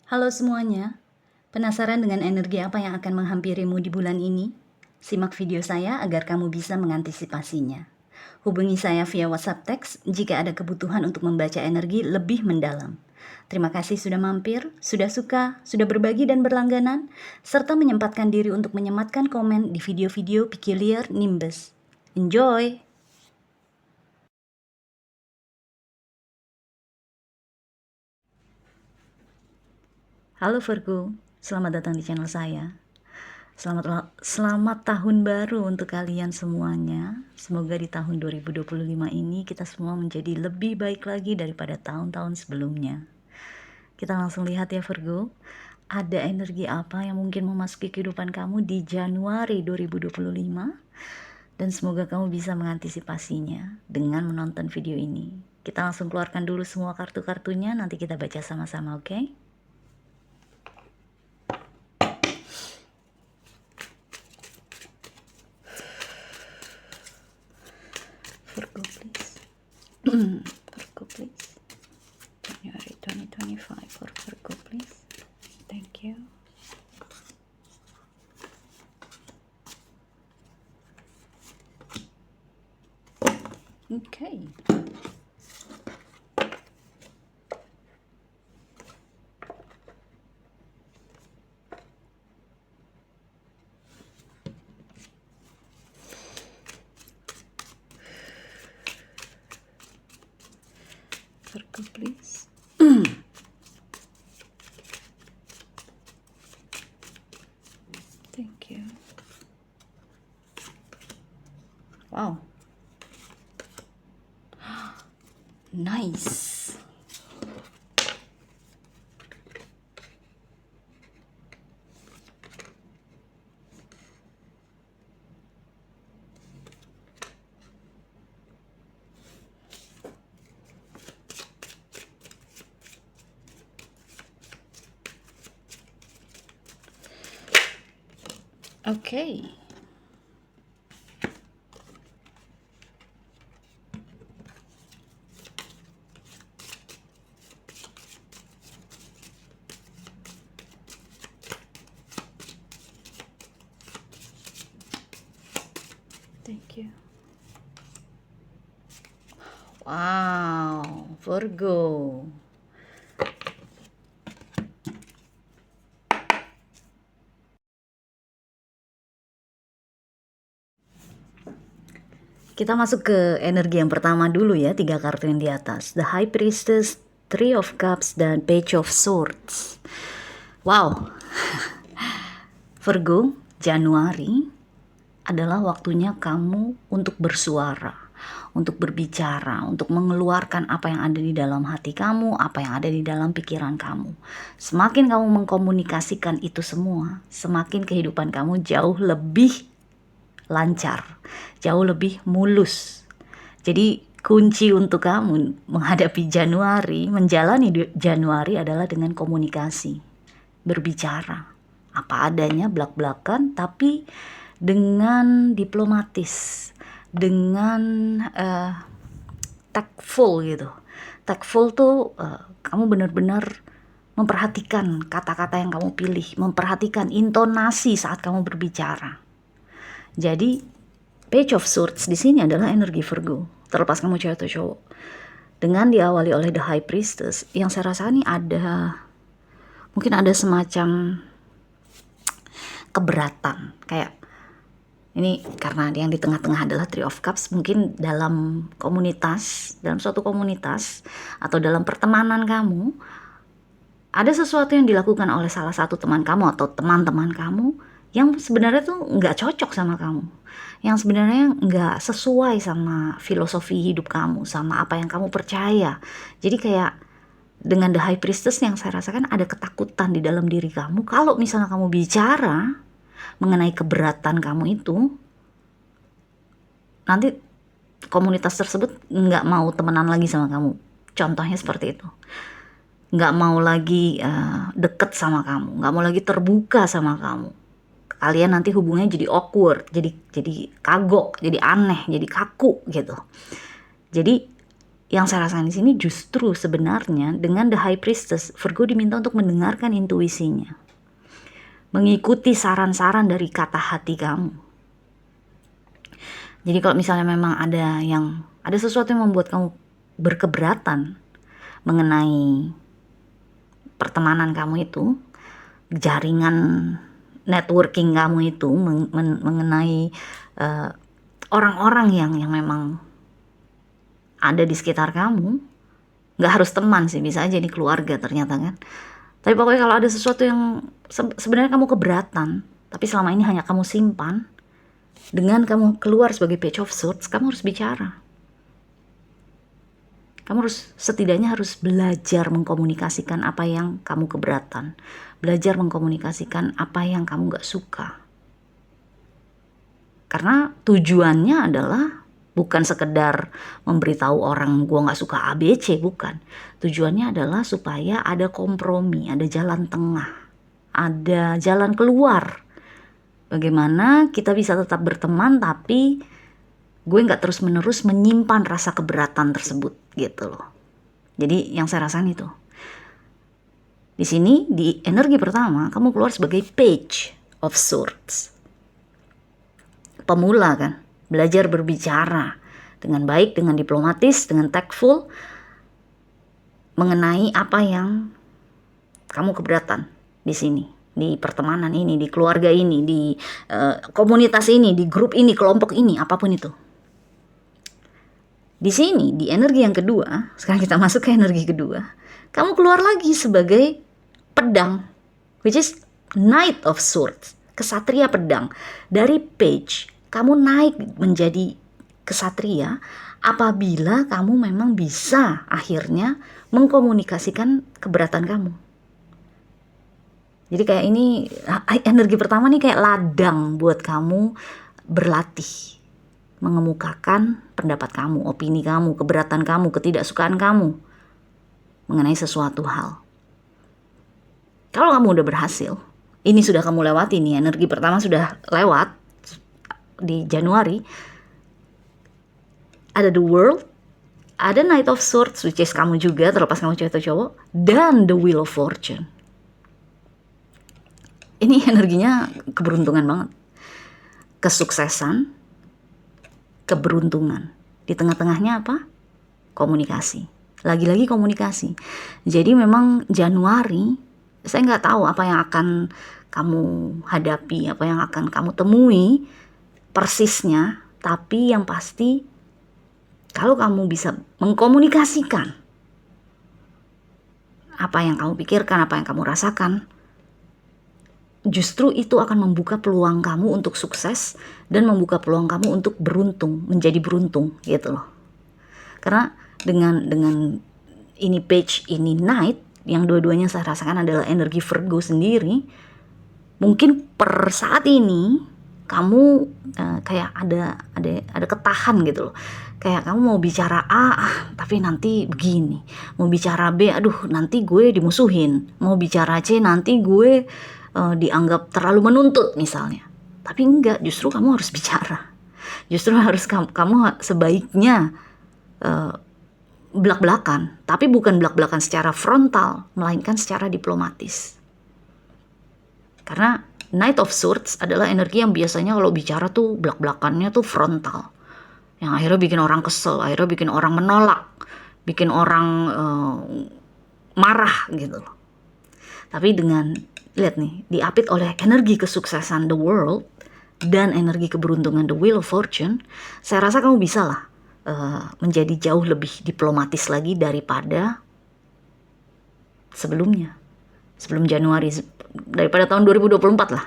Halo semuanya, penasaran dengan energi apa yang akan menghampirimu di bulan ini? Simak video saya agar kamu bisa mengantisipasinya. Hubungi saya via WhatsApp teks jika ada kebutuhan untuk membaca energi lebih mendalam. Terima kasih sudah mampir, sudah suka, sudah berbagi dan berlangganan, serta menyempatkan diri untuk menyematkan komen di video-video Peculiar Nimbus. Enjoy! Halo Virgo, selamat datang di channel saya. Selamat tahun baru untuk kalian semuanya. Semoga di tahun 2025 ini kita semua menjadi lebih baik lagi daripada tahun-tahun sebelumnya. Kita langsung lihat ya Virgo, ada energi apa yang mungkin memasuki kehidupan kamu di Januari 2025, dan semoga kamu bisa mengantisipasinya dengan menonton video ini. Kita langsung keluarkan dulu semua kartu-kartunya, nanti kita baca sama-sama, oke? Virgo please. Virgo please. January 2025 for Virgo please. Thank you. Okay. Virgo please. Thank you. Wow. Nice. Okay. Thank you. Wow, Virgo. Kita masuk ke energi yang pertama dulu ya, 3 kartu yang di atas. The High Priestess, Three of Cups, dan Page of Swords. Wow. Virgo, Januari adalah waktunya kamu untuk bersuara, untuk berbicara, untuk mengeluarkan apa yang ada di dalam hati kamu, apa yang ada di dalam pikiran kamu. Semakin kamu mengkomunikasikan itu semua, semakin kehidupan kamu jauh lebih lancar, jauh lebih mulus. Jadi kunci untuk kamu menghadapi Januari, menjalani Januari adalah dengan komunikasi, berbicara apa adanya, blak-blakan, tapi dengan diplomatis, dengan tactful gitu. Tactful tuh kamu benar-benar memperhatikan kata-kata yang kamu pilih, memperhatikan intonasi saat kamu berbicara. Jadi Page of Swords di sini adalah energi Virgo, terlepas kamu cewek atau cowok. Dengan diawali oleh The High Priestess, yang saya rasa ini mungkin ada semacam keberatan, kayak ini karena yang di tengah-tengah adalah Three of Cups. Mungkin dalam suatu komunitas atau dalam pertemanan kamu, ada sesuatu yang dilakukan oleh salah satu teman kamu atau teman-teman kamu yang sebenarnya tuh nggak cocok sama kamu, yang sebenarnya nggak sesuai sama filosofi hidup kamu, sama apa yang kamu percaya. Jadi kayak dengan The High Priestess yang saya rasakan ada ketakutan di dalam diri kamu. Kalau misalnya kamu bicara mengenai keberatan kamu itu, nanti komunitas tersebut nggak mau temenan lagi sama kamu. Contohnya seperti itu. Nggak mau lagi deket sama kamu, nggak mau lagi terbuka sama kamu. Kalian nanti hubungannya jadi awkward, jadi kagok, jadi aneh, jadi kaku gitu. Jadi yang saya rasakan di sini justru sebenarnya dengan The High Priestess, Virgo diminta untuk mendengarkan intuisinya, mengikuti saran-saran dari kata hati kamu. Jadi kalau misalnya memang ada sesuatu yang membuat kamu berkeberatan mengenai pertemanan kamu itu, jaringan networking kamu itu, mengenai orang-orang yang memang ada di sekitar kamu, nggak harus teman sih, bisa aja di keluarga ternyata kan. Tapi pokoknya kalau ada sesuatu yang sebenarnya kamu keberatan, tapi selama ini hanya kamu simpan, dengan kamu keluar sebagai Page of Swords, kamu harus bicara. Kamu setidaknya harus belajar mengkomunikasikan apa yang kamu keberatan, belajar mengkomunikasikan apa yang kamu gak suka. Karena tujuannya adalah bukan sekedar memberitahu orang gue gak suka ABC, bukan. Tujuannya adalah supaya ada kompromi, ada jalan tengah, ada jalan keluar. Bagaimana kita bisa tetap berteman tapi gue gak terus menerus menyimpan rasa keberatan tersebut gitu loh. Jadi yang saya rasain itu. Di sini di energi pertama kamu keluar sebagai Page of Swords. Pemula kan, belajar berbicara dengan baik, dengan diplomatis, dengan tactful mengenai apa yang kamu keberatan di sini, di pertemanan ini, di keluarga ini, di komunitas ini, di grup ini, kelompok ini, apapun itu. Di sini, di energi yang kedua, sekarang kita masuk ke energi kedua, kamu keluar lagi sebagai pedang, which is Knight of Swords, kesatria pedang. Dari Page, kamu naik menjadi kesatria apabila kamu memang bisa akhirnya mengkomunikasikan keberatan kamu. Jadi kayak ini, energi pertama nih kayak ladang buat kamu berlatih, mengemukakan pendapat kamu, opini kamu, keberatan kamu, ketidaksukaan kamu mengenai sesuatu hal. Kalau kamu udah berhasil, ini sudah kamu lewati nih, energi pertama sudah lewat di Januari, ada The World, ada Knight of Swords, which is kamu juga, terlepas kamu cewek atau cowok, dan The Wheel of Fortune. Ini energinya keberuntungan banget, kesuksesan, keberuntungan. Di tengah-tengahnya apa? Komunikasi. Lagi-lagi komunikasi. Jadi memang Januari, saya nggak tahu apa yang akan kamu hadapi, apa yang akan kamu temui persisnya, tapi yang pasti kalau kamu bisa mengkomunikasikan apa yang kamu pikirkan, apa yang kamu rasakan, justru itu akan membuka peluang kamu untuk sukses dan membuka peluang kamu untuk beruntung, menjadi beruntung gitu loh. Karena dengan ini Page, ini Knight, yang dua-duanya saya rasakan adalah energi Virgo sendiri, mungkin per saat ini kamu kayak ada ketahan gitu loh. Kayak kamu mau bicara A, tapi nanti begini. Mau bicara B, aduh nanti gue dimusuhin. Mau bicara C, nanti gue dianggap terlalu menuntut misalnya. Tapi enggak, justru kamu harus bicara. Justru harus kamu sebaiknya belak-belakan. Tapi bukan belak-belakan secara frontal, melainkan secara diplomatis. Karena Knight of Swords adalah energi yang biasanya kalau bicara tuh belak-belakannya tuh frontal, yang akhirnya bikin orang kesel, akhirnya bikin orang menolak, bikin orang marah gitu loh. Tapi dengan, lihat nih, diapit oleh energi kesuksesan The World dan energi keberuntungan The Wheel of Fortune, saya rasa kamu bisa lah menjadi jauh lebih diplomatis lagi daripada sebelumnya, sebelum Januari, daripada tahun 2024 lah.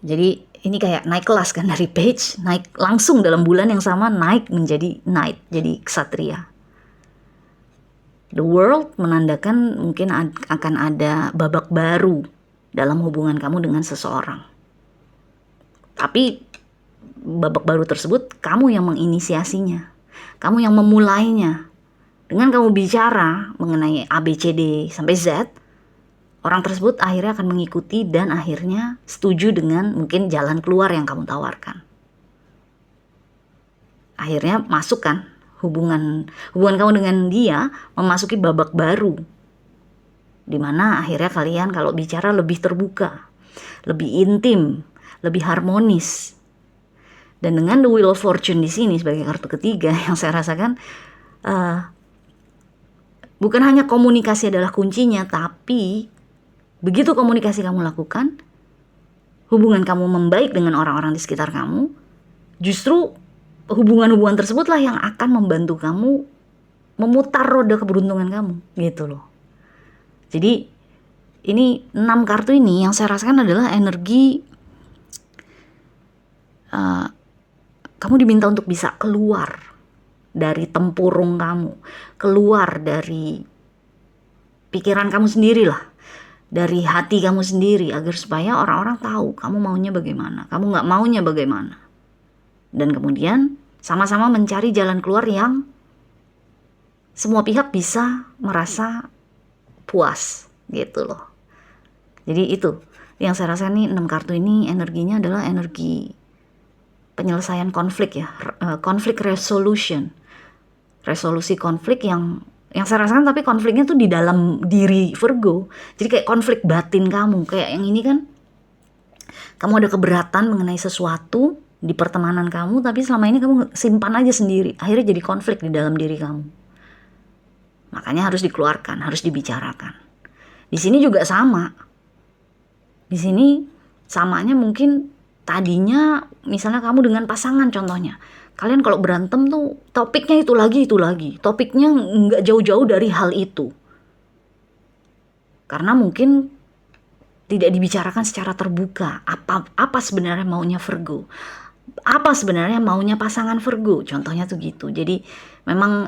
Jadi ini kayak naik kelas kan, dari Page naik langsung dalam bulan yang sama, naik menjadi Knight, jadi ksatria. The World menandakan mungkin akan ada babak baru dalam hubungan kamu dengan seseorang. Tapi babak baru tersebut kamu yang menginisiasinya, kamu yang memulainya. Dengan kamu bicara mengenai A, B, C, D sampai Z, orang tersebut akhirnya akan mengikuti dan akhirnya setuju dengan mungkin jalan keluar yang kamu tawarkan. Akhirnya masuk kan hubungan kamu dengan dia memasuki babak baru, dimana akhirnya kalian kalau bicara lebih terbuka, lebih intim, lebih harmonis. Dan dengan the Wheel of Fortune di sini sebagai kartu ketiga, yang saya rasakan bukan hanya komunikasi adalah kuncinya, tapi begitu komunikasi kamu lakukan, hubungan kamu membaik dengan orang-orang di sekitar kamu, justru hubungan-hubungan tersebutlah yang akan membantu kamu memutar roda keberuntungan kamu, gitu loh. Jadi ini 6 kartu ini yang saya rasakan adalah energi kamu diminta untuk bisa keluar dari tempurung kamu, keluar dari pikiran kamu sendiri lah, dari hati kamu sendiri, agar supaya orang-orang tahu kamu maunya bagaimana, kamu gak maunya bagaimana. Dan kemudian sama-sama mencari jalan keluar yang semua pihak bisa merasa puas, gitu loh. Jadi itu yang saya rasa nih, 6 kartu ini energinya adalah energi penyelesaian konflik ya, konflik resolusi konflik yang saya rasakan, tapi konfliknya tuh di dalam diri Virgo. Jadi kayak konflik batin kamu, kayak yang ini kan, kamu ada keberatan mengenai sesuatu di pertemanan kamu, tapi selama ini kamu simpan aja sendiri, akhirnya jadi konflik di dalam diri kamu. Makanya harus dikeluarkan, harus dibicarakan. Di sini juga sama. Di sini samanya mungkin tadinya misalnya kamu dengan pasangan contohnya, kalian kalau berantem tuh topiknya itu lagi, topiknya nggak jauh-jauh dari hal itu, karena mungkin tidak dibicarakan secara terbuka apa sebenarnya maunya Virgo, apa sebenarnya maunya pasangan Virgo, contohnya tuh gitu. Jadi memang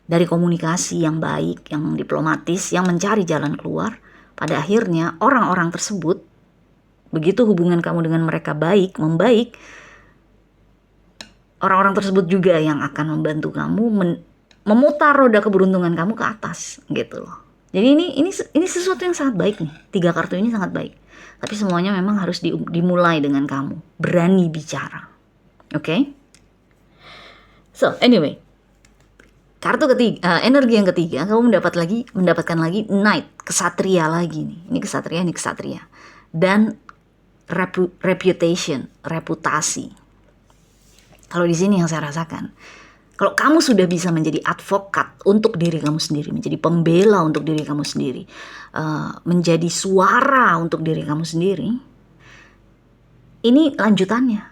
dari komunikasi yang baik, yang diplomatis, yang mencari jalan keluar, pada akhirnya orang-orang tersebut, begitu hubungan kamu dengan mereka membaik, orang-orang tersebut juga yang akan membantu kamu memutar roda keberuntungan kamu ke atas, gitu loh. Jadi ini sesuatu yang sangat baik nih. 3 kartu ini sangat baik. Tapi semuanya memang harus dimulai dengan kamu berani bicara. Oke? So, anyway, kartu ketiga, energi yang ketiga, kamu mendapatkan lagi Knight, kesatria lagi nih. Ini kesatria. Dan reputation, reputasi. Kalau di sini yang saya rasakan, kalau kamu sudah bisa menjadi advokat untuk diri kamu sendiri, menjadi pembela untuk diri kamu sendiri, menjadi suara untuk diri kamu sendiri, ini lanjutannya.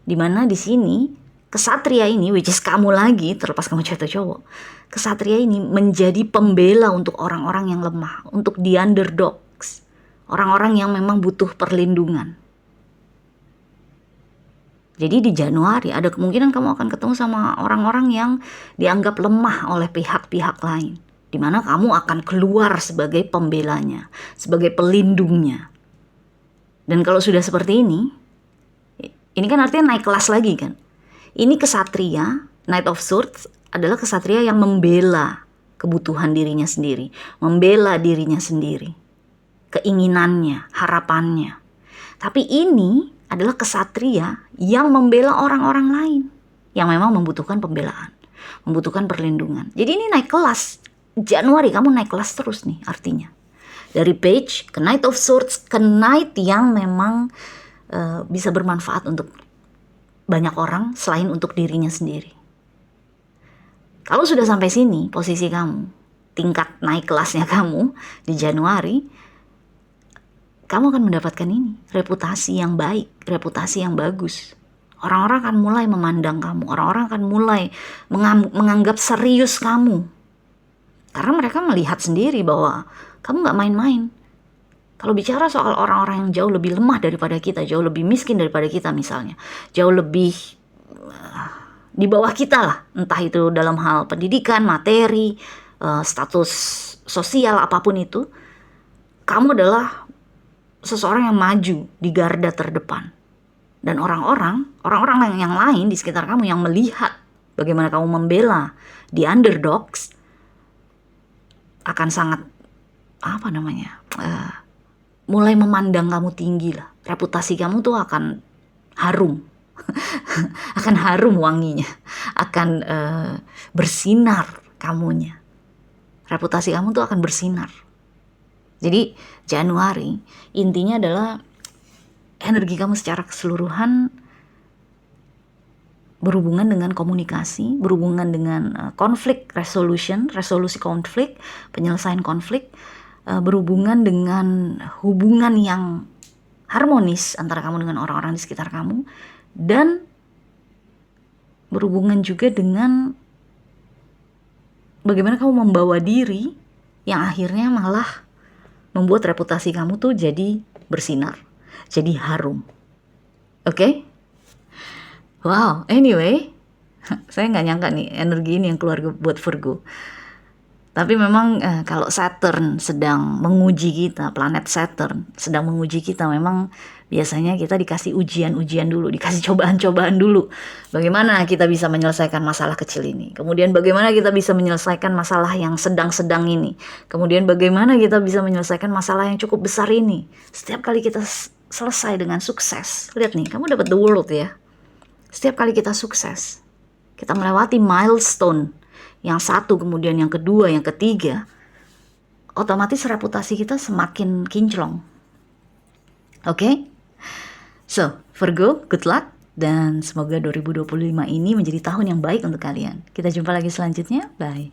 Dimana di sini kesatria ini, which is kamu lagi, terlepas kamu cewek atau cowok, kesatria ini menjadi pembela untuk orang-orang yang lemah, untuk the underdog. Orang-orang yang memang butuh perlindungan. Jadi di Januari ada kemungkinan kamu akan ketemu sama orang-orang yang dianggap lemah oleh pihak-pihak lain, di mana kamu akan keluar sebagai pembelanya, sebagai pelindungnya. Dan kalau sudah seperti ini kan artinya naik kelas lagi kan. Ini kesatria, Knight of Swords adalah kesatria yang membela kebutuhan dirinya sendiri, membela dirinya sendiri, keinginannya, harapannya. Tapi ini adalah kesatria yang membela orang-orang lain yang memang membutuhkan pembelaan, membutuhkan perlindungan. Jadi ini naik kelas. Januari kamu naik kelas terus nih artinya. Dari Page ke Knight of Swords ke Knight yang memang bisa bermanfaat untuk banyak orang selain untuk dirinya sendiri. Kalau sudah sampai sini posisi kamu, tingkat naik kelasnya kamu di Januari, kamu akan mendapatkan ini, reputasi yang baik, reputasi yang bagus. Orang-orang akan mulai memandang kamu, orang-orang akan mulai menganggap serius kamu. Karena mereka melihat sendiri bahwa kamu gak main-main. Kalau bicara soal orang-orang yang jauh lebih lemah daripada kita, jauh lebih miskin daripada kita misalnya, jauh lebih di bawah kita lah, entah itu dalam hal pendidikan, materi, status sosial, apapun itu, kamu adalah seseorang yang maju di garda terdepan. Dan orang-orang yang lain di sekitar kamu yang melihat bagaimana kamu membela the underdogs akan sangat mulai memandang kamu tinggi lah. Reputasi kamu tuh akan harum akan harum wanginya, akan bersinar kamunya. Reputasi kamu tuh akan bersinar. Jadi Januari intinya adalah energi kamu secara keseluruhan berhubungan dengan komunikasi, berhubungan dengan konflik resolution, resolusi konflik, penyelesaian konflik, berhubungan dengan hubungan yang harmonis antara kamu dengan orang-orang di sekitar kamu, dan berhubungan juga dengan bagaimana kamu membawa diri yang akhirnya malah membuat reputasi kamu tuh jadi bersinar, jadi harum. Oke? Wow, anyway, saya nggak nyangka nih energi ini yang keluar buat Virgo. Tapi memang kalau Saturn sedang menguji kita, planet Saturn sedang menguji kita, memang biasanya kita dikasih ujian-ujian dulu, dikasih cobaan-cobaan dulu. Bagaimana kita bisa menyelesaikan masalah kecil ini? Kemudian bagaimana kita bisa menyelesaikan masalah yang sedang-sedang ini? Kemudian bagaimana kita bisa menyelesaikan masalah yang cukup besar ini? Setiap kali kita selesai dengan sukses, lihat nih, kamu dapat the world ya. Setiap kali kita sukses, kita melewati milestone yang satu, kemudian yang kedua, yang ketiga, otomatis reputasi kita semakin kinclong. Oke? So, Virgo, good luck, dan semoga 2025 ini menjadi tahun yang baik untuk kalian. Kita jumpa lagi selanjutnya. Bye.